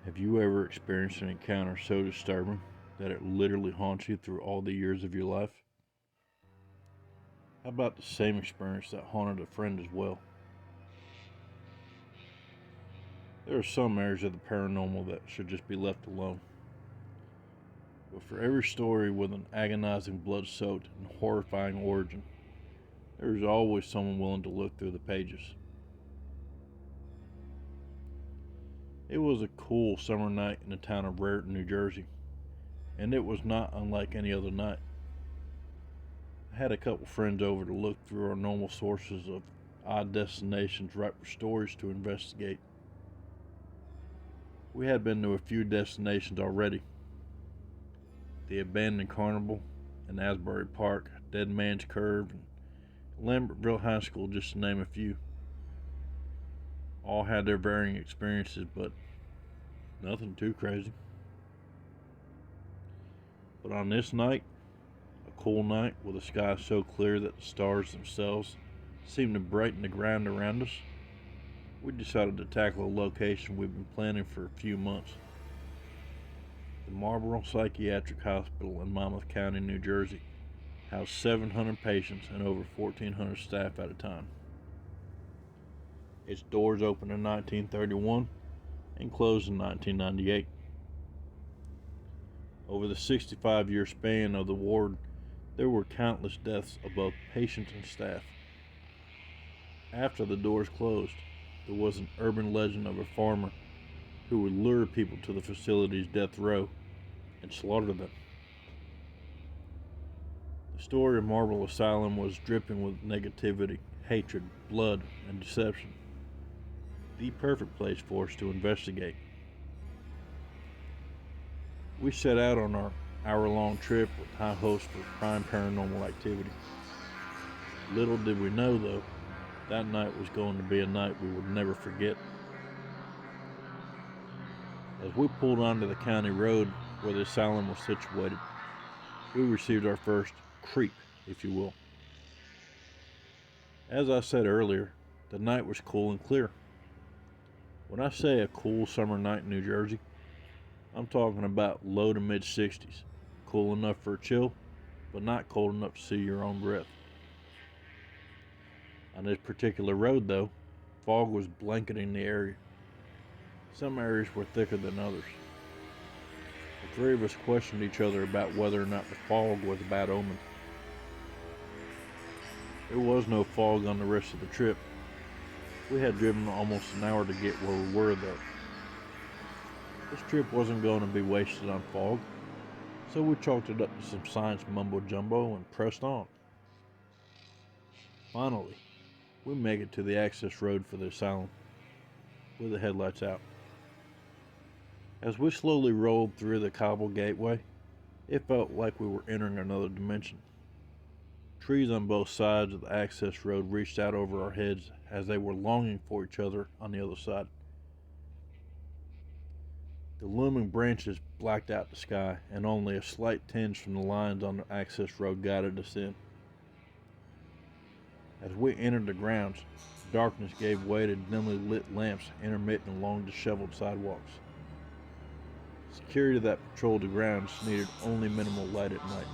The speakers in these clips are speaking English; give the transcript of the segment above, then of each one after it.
Have you ever experienced an encounter so disturbing that it literally haunts you through all the years of your life? How about the same experience that haunted a friend as well? There are some areas of the paranormal that should just be left alone. But for every story with an agonizing, blood-soaked, and horrifying origin, there is always someone willing to look through the pages. It was a cool summer night in the town of Raritan, New Jersey, and it was not unlike any other night. I had a couple friends over to look through our normal sources of odd destinations right for stories to investigate. We had been to a few destinations already. The abandoned carnival in Asbury Park, Dead Man's Curve, and Lambertville High School, just to name a few. All had their varying experiences, but nothing too crazy. But on this night, a cool night with a sky so clear that the stars themselves seemed to brighten the ground around us, we decided to tackle a location we've been planning for a few months. The Marlboro Psychiatric Hospital in Monmouth County, New Jersey, housed 700 patients and over 1,400 staff at a time. Its doors opened in 1931 and closed in 1998. Over the 65-year span of the ward, there were countless deaths of both patients and staff. After the doors closed, there was an urban legend of a farmer who would lure people to the facility's death row and slaughter them. The story of Marble Asylum was dripping with negativity, hatred, blood, and deception. The perfect place for us to investigate. We set out on our hour-long trip with high hopes for prime paranormal activity. Little did we know, though, that night was going to be a night we would never forget. As we pulled onto the county road where the asylum was situated, we received our first creep, if you will. As I said earlier, the night was cool and clear. When I say a cool summer night in New Jersey, I'm talking about low to mid 60s, cool enough for a chill, but not cold enough to see your own breath. On this particular road, though, fog was blanketing the area. Some areas were thicker than others. The three of us questioned each other about whether or not the fog was a bad omen. There was no fog on the rest of the trip. We had driven almost an hour to get where we were, though. This trip wasn't going to be wasted on fog, so we chalked it up to some science mumbo-jumbo and pressed on. Finally, we make it to the access road for the asylum, with the headlights out. As we slowly rolled through the cobble gateway, it felt like we were entering another dimension. Trees on both sides of the access road reached out over our heads as they were longing for each other on the other side. The looming branches blacked out the sky, and only a slight tinge from the lines on the access road guided us in. As we entered the grounds, darkness gave way to dimly lit lamps intermittent along disheveled sidewalks. Security that patrolled the grounds needed only minimal light at night.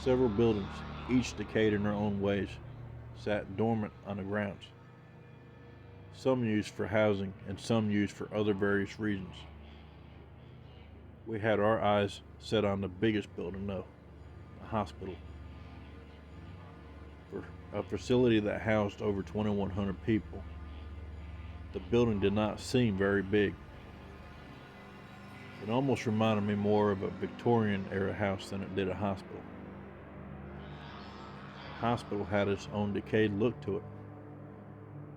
Several buildings, each decayed in their own ways, sat dormant on the grounds. Some used for housing and some used for other various reasons. We had our eyes set on the biggest building, though, the hospital. For a facility that housed over 2,100 people, the building did not seem very big. It almost reminded me more of a Victorian-era house than it did a hospital. The hospital had its own decayed look to it.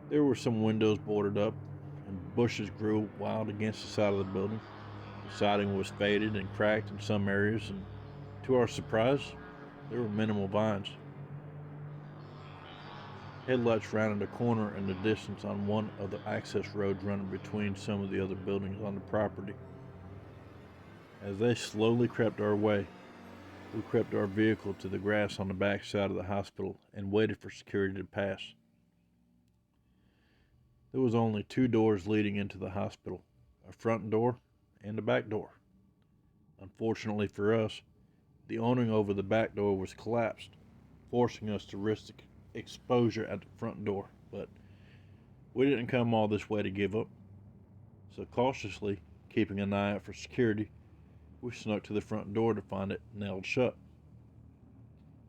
There were some windows boarded up, and bushes grew wild against the side of the building. The siding was faded and cracked in some areas, and to our surprise, there were minimal vines. Headlights rounded a corner in the distance on one of the access roads running between some of the other buildings on the property. As they slowly crept our way, we crept our vehicle to the grass on the back side of the hospital and waited for security to pass. There was only 2 doors leading into the hospital, a front door, and a back door. Unfortunately for us, the awning over the back door was collapsed, forcing us to risk exposure at the front door, but we didn't come all this way to give up. So cautiously, keeping an eye out for security, we snuck to the front door to find it nailed shut.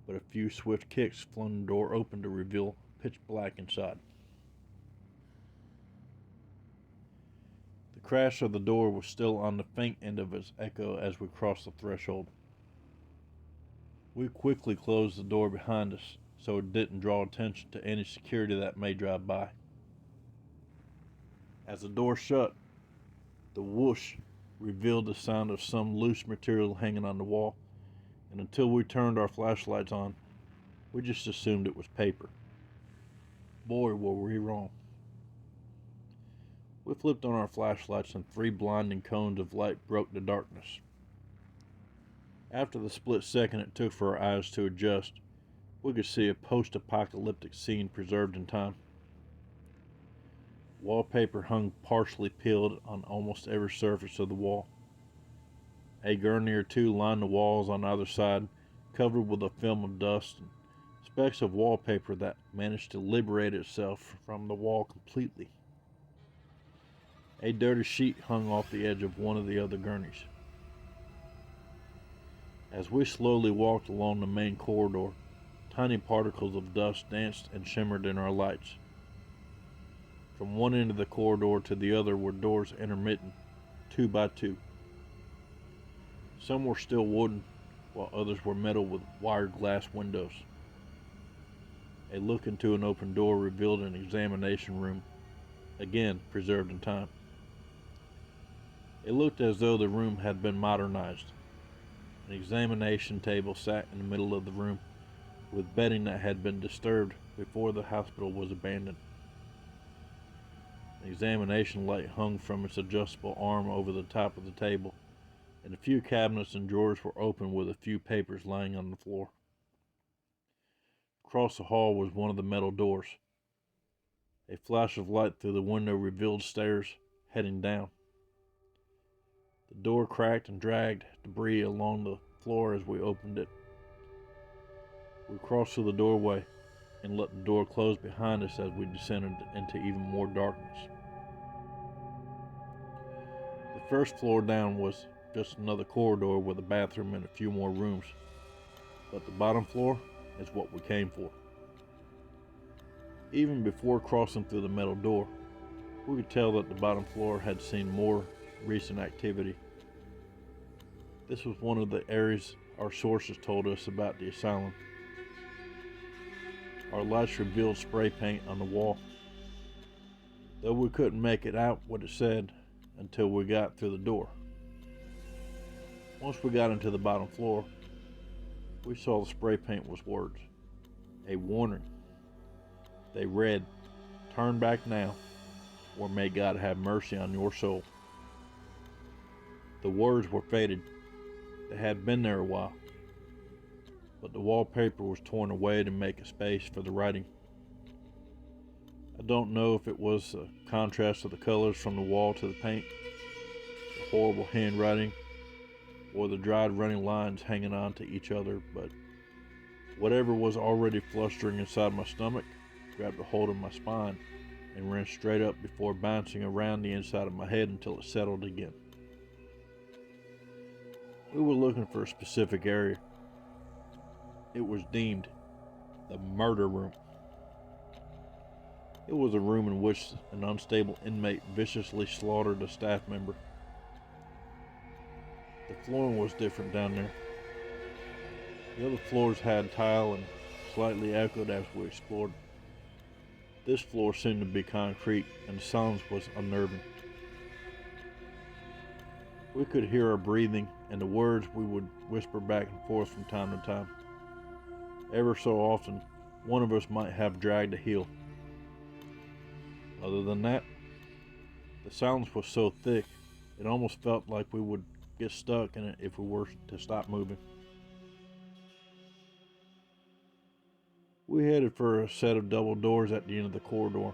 But a few swift kicks flung the door open to reveal pitch black inside. The crash of the door was still on the faint end of its echo as we crossed the threshold. We quickly closed the door behind us so it didn't draw attention to any security that may drive by. As the door shut, the whoosh revealed the sound of some loose material hanging on the wall, and until we turned our flashlights on, we just assumed it was paper. Boy, were we wrong. We flipped on our flashlights and 3 blinding cones of light broke the darkness. After the split second it took for our eyes to adjust, we could see a post-apocalyptic scene preserved in time. Wallpaper hung partially peeled on almost every surface of the wall. A gurney or two lined the walls on either side, covered with a film of dust and specks of wallpaper that managed to liberate itself from the wall completely. A dirty sheet hung off the edge of one of the other gurneys. As we slowly walked along the main corridor, tiny particles of dust danced and shimmered in our lights. From one end of the corridor to the other were doors intermittent, 2 by 2. Some were still wooden, while others were metal with wired glass windows. A look into an open door revealed an examination room, again preserved in time. It looked as though the room had been modernized. An examination table sat in the middle of the room, with bedding that had been disturbed before the hospital was abandoned. An examination light hung from its adjustable arm over the top of the table, and a few cabinets and drawers were open with a few papers lying on the floor. Across the hall was one of the metal doors. A flash of light through the window revealed stairs heading down. The door cracked and dragged debris along the floor as we opened it. We crossed through the doorway and let the door close behind us as we descended into even more darkness. The first floor down was just another corridor with a bathroom and a few more rooms, but the bottom floor is what we came for. Even before crossing through the metal door, we could tell that the bottom floor had seen more recent activity. This was one of the areas our sources told us about the asylum. Our lights revealed spray paint on the wall, though we couldn't make it out what it said until we got through the door. Once we got into the bottom floor, we saw the spray paint was words, a warning. They read, "Turn back now, or may God have mercy on your soul." The words were faded. They had been there a while, but the wallpaper was torn away to make a space for the writing. I don't know if it was the contrast of the colors from the wall to the paint, the horrible handwriting, or the dried running lines hanging on to each other, but whatever was already flustering inside my stomach grabbed a hold of my spine and ran straight up before bouncing around the inside of my head until it settled again. We were looking for a specific area. It was deemed the murder room. It was a room in which an unstable inmate viciously slaughtered a staff member. The flooring was different down there. The other floors had tile and slightly echoed as we explored. This floor seemed to be concrete, and the silence was unnerving. We could hear our breathing and the words we would whisper back and forth from time to time. Ever so often, one of us might have dragged a heel. Other than that, the silence was so thick, it almost felt like we would get stuck in it if we were to stop moving. We headed for a set of double doors at the end of the corridor.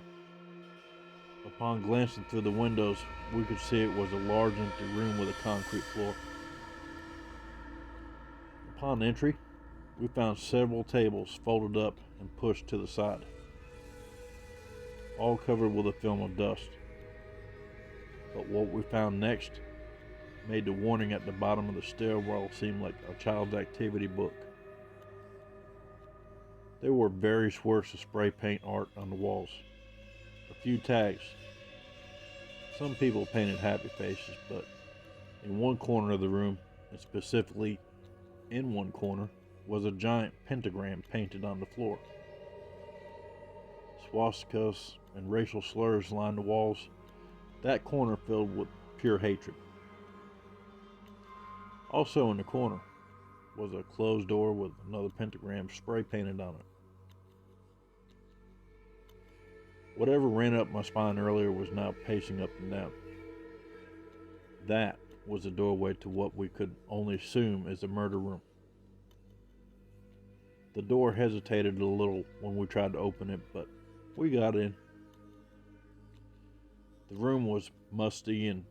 Upon glancing through the windows, we could see it was a large empty room with a concrete floor. Upon entry, we found several tables folded up and pushed to the side, all covered with a film of dust. But what we found next made the warning at the bottom of the stairwell seem like a child's activity book. There were various works of spray paint art on the walls, a few tags. Some people painted happy faces, but in one corner of the room, and specifically in one corner, was a giant pentagram painted on the floor. Swastikas and racial slurs lined the walls, that corner filled with pure hatred. Also in the corner was a closed door with another pentagram spray painted on it. Whatever ran up my spine earlier was now pacing up and down. That was the doorway to what we could only assume is the murder room. The door hesitated a little when we tried to open it, but we got in. The room was musty and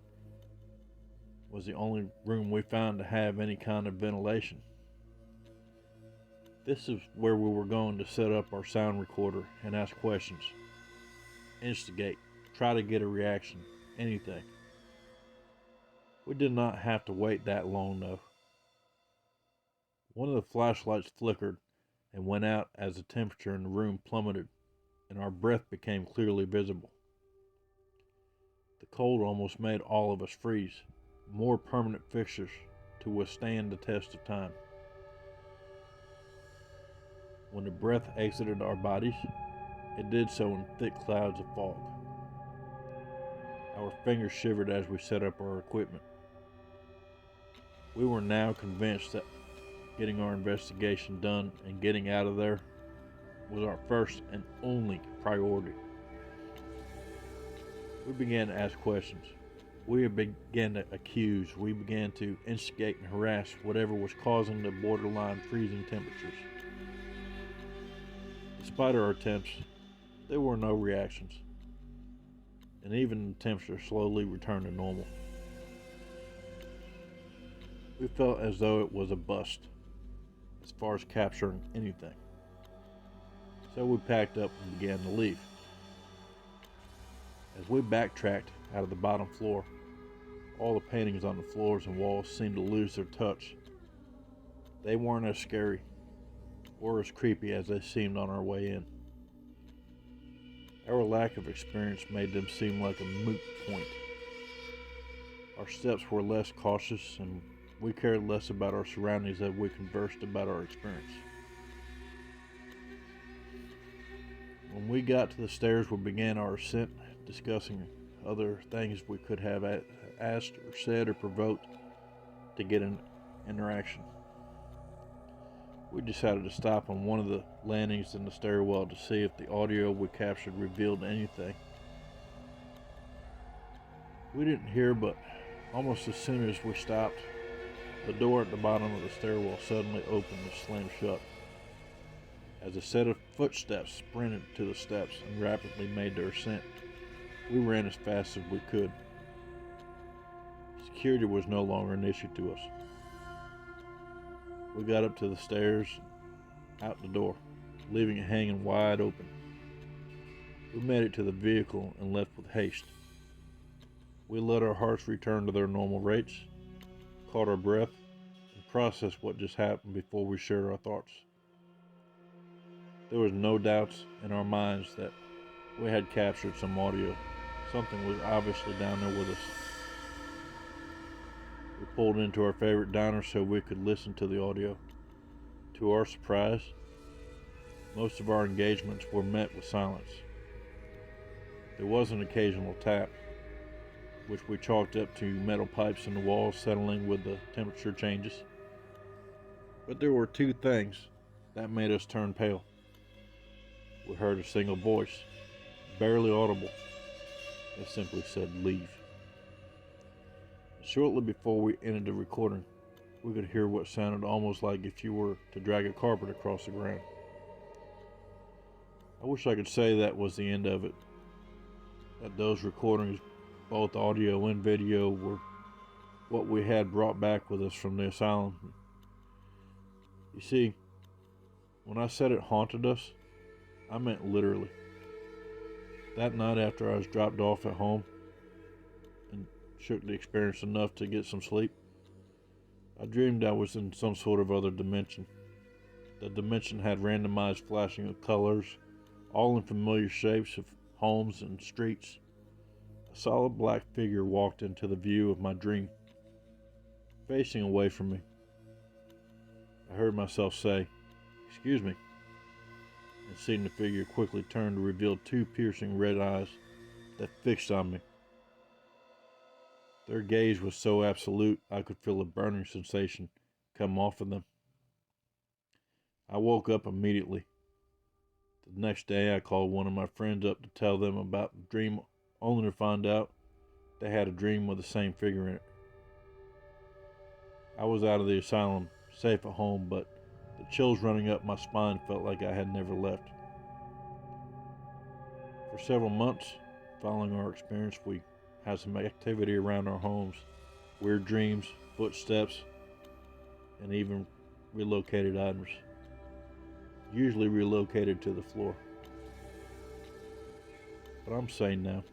was the only room we found to have any kind of ventilation. This is where we were going to set up our sound recorder and ask questions. Instigate, try to get a reaction, anything. We did not have to wait that long though. One of the flashlights flickered and went out as the temperature in the room plummeted and our breath became clearly visible. The cold almost made all of us freeze, more permanent fixtures to withstand the test of time. When the breath exited our bodies, it did so in thick clouds of fog. Our fingers shivered as we set up our equipment. We were now convinced that getting our investigation done and getting out of there was our first and only priority. We began to ask questions. We began to accuse. We began to instigate and harass whatever was causing the borderline freezing temperatures. Despite our attempts, there were no reactions, and even the temperature slowly returned to normal. We felt as though it was a bust as far as capturing anything. So we packed up and began to leave. As we backtracked out of the bottom floor, all the paintings on the floors and walls seemed to lose their touch. They weren't as scary or as creepy as they seemed on our way in. Our lack of experience made them seem like a moot point. Our steps were less cautious and we cared less about our surroundings as we conversed about our experience. When we got to the stairs, we began our ascent, discussing other things we could have asked or said or provoked to get an interaction. We decided to stop on one of the landings in the stairwell to see if the audio we captured revealed anything. We didn't hear, but almost as soon as we stopped, the door at the bottom of the stairwell suddenly opened and slammed shut. As a set of footsteps sprinted to the steps and rapidly made their ascent, we ran as fast as we could. Security was no longer an issue to us. We got up to the stairs, out the door, leaving it hanging wide open. We made it to the vehicle and left with haste. We let our hearts return to their normal rates, caught our breath, and processed what just happened before we shared our thoughts. There was no doubts in our minds that we had captured some audio. Something was obviously down there with us. We pulled into our favorite diner so we could listen to the audio. To our surprise, most of our engagements were met with silence. There was an occasional tap, which we chalked up to metal pipes in the walls settling with the temperature changes. But there were two things that made us turn pale. We heard a single voice, barely audible. It simply said, "Leave." Shortly before we ended the recording, we could hear what sounded almost like if you were to drag a carpet across the ground. I wish I could say that was the end of it. that those recordings, both audio and video, were what we had brought back with us from the asylum. You see, when I said it haunted us, I meant literally. That night after I was dropped off at home and shook the experience enough to get some sleep, I dreamed I was in some sort of other dimension. The dimension had randomized flashing of colors, all in familiar shapes of homes and streets. A solid black figure walked into the view of my dream, facing away from me. I heard myself say, "Excuse me," and seeing the figure quickly turn to reveal two piercing red eyes that fixed on me. Their gaze was so absolute I could feel a burning sensation come off of them. I woke up immediately. The next day I called one of my friends up to tell them about the dream, only to find out they had a dream with the same figure in it. I was out of the asylum, safe at home, but the chills running up my spine felt like I had never left. For several months following our experience, we had some activity around our homes, weird dreams, footsteps, and even relocated items, usually relocated to the floor. But I'm sane now.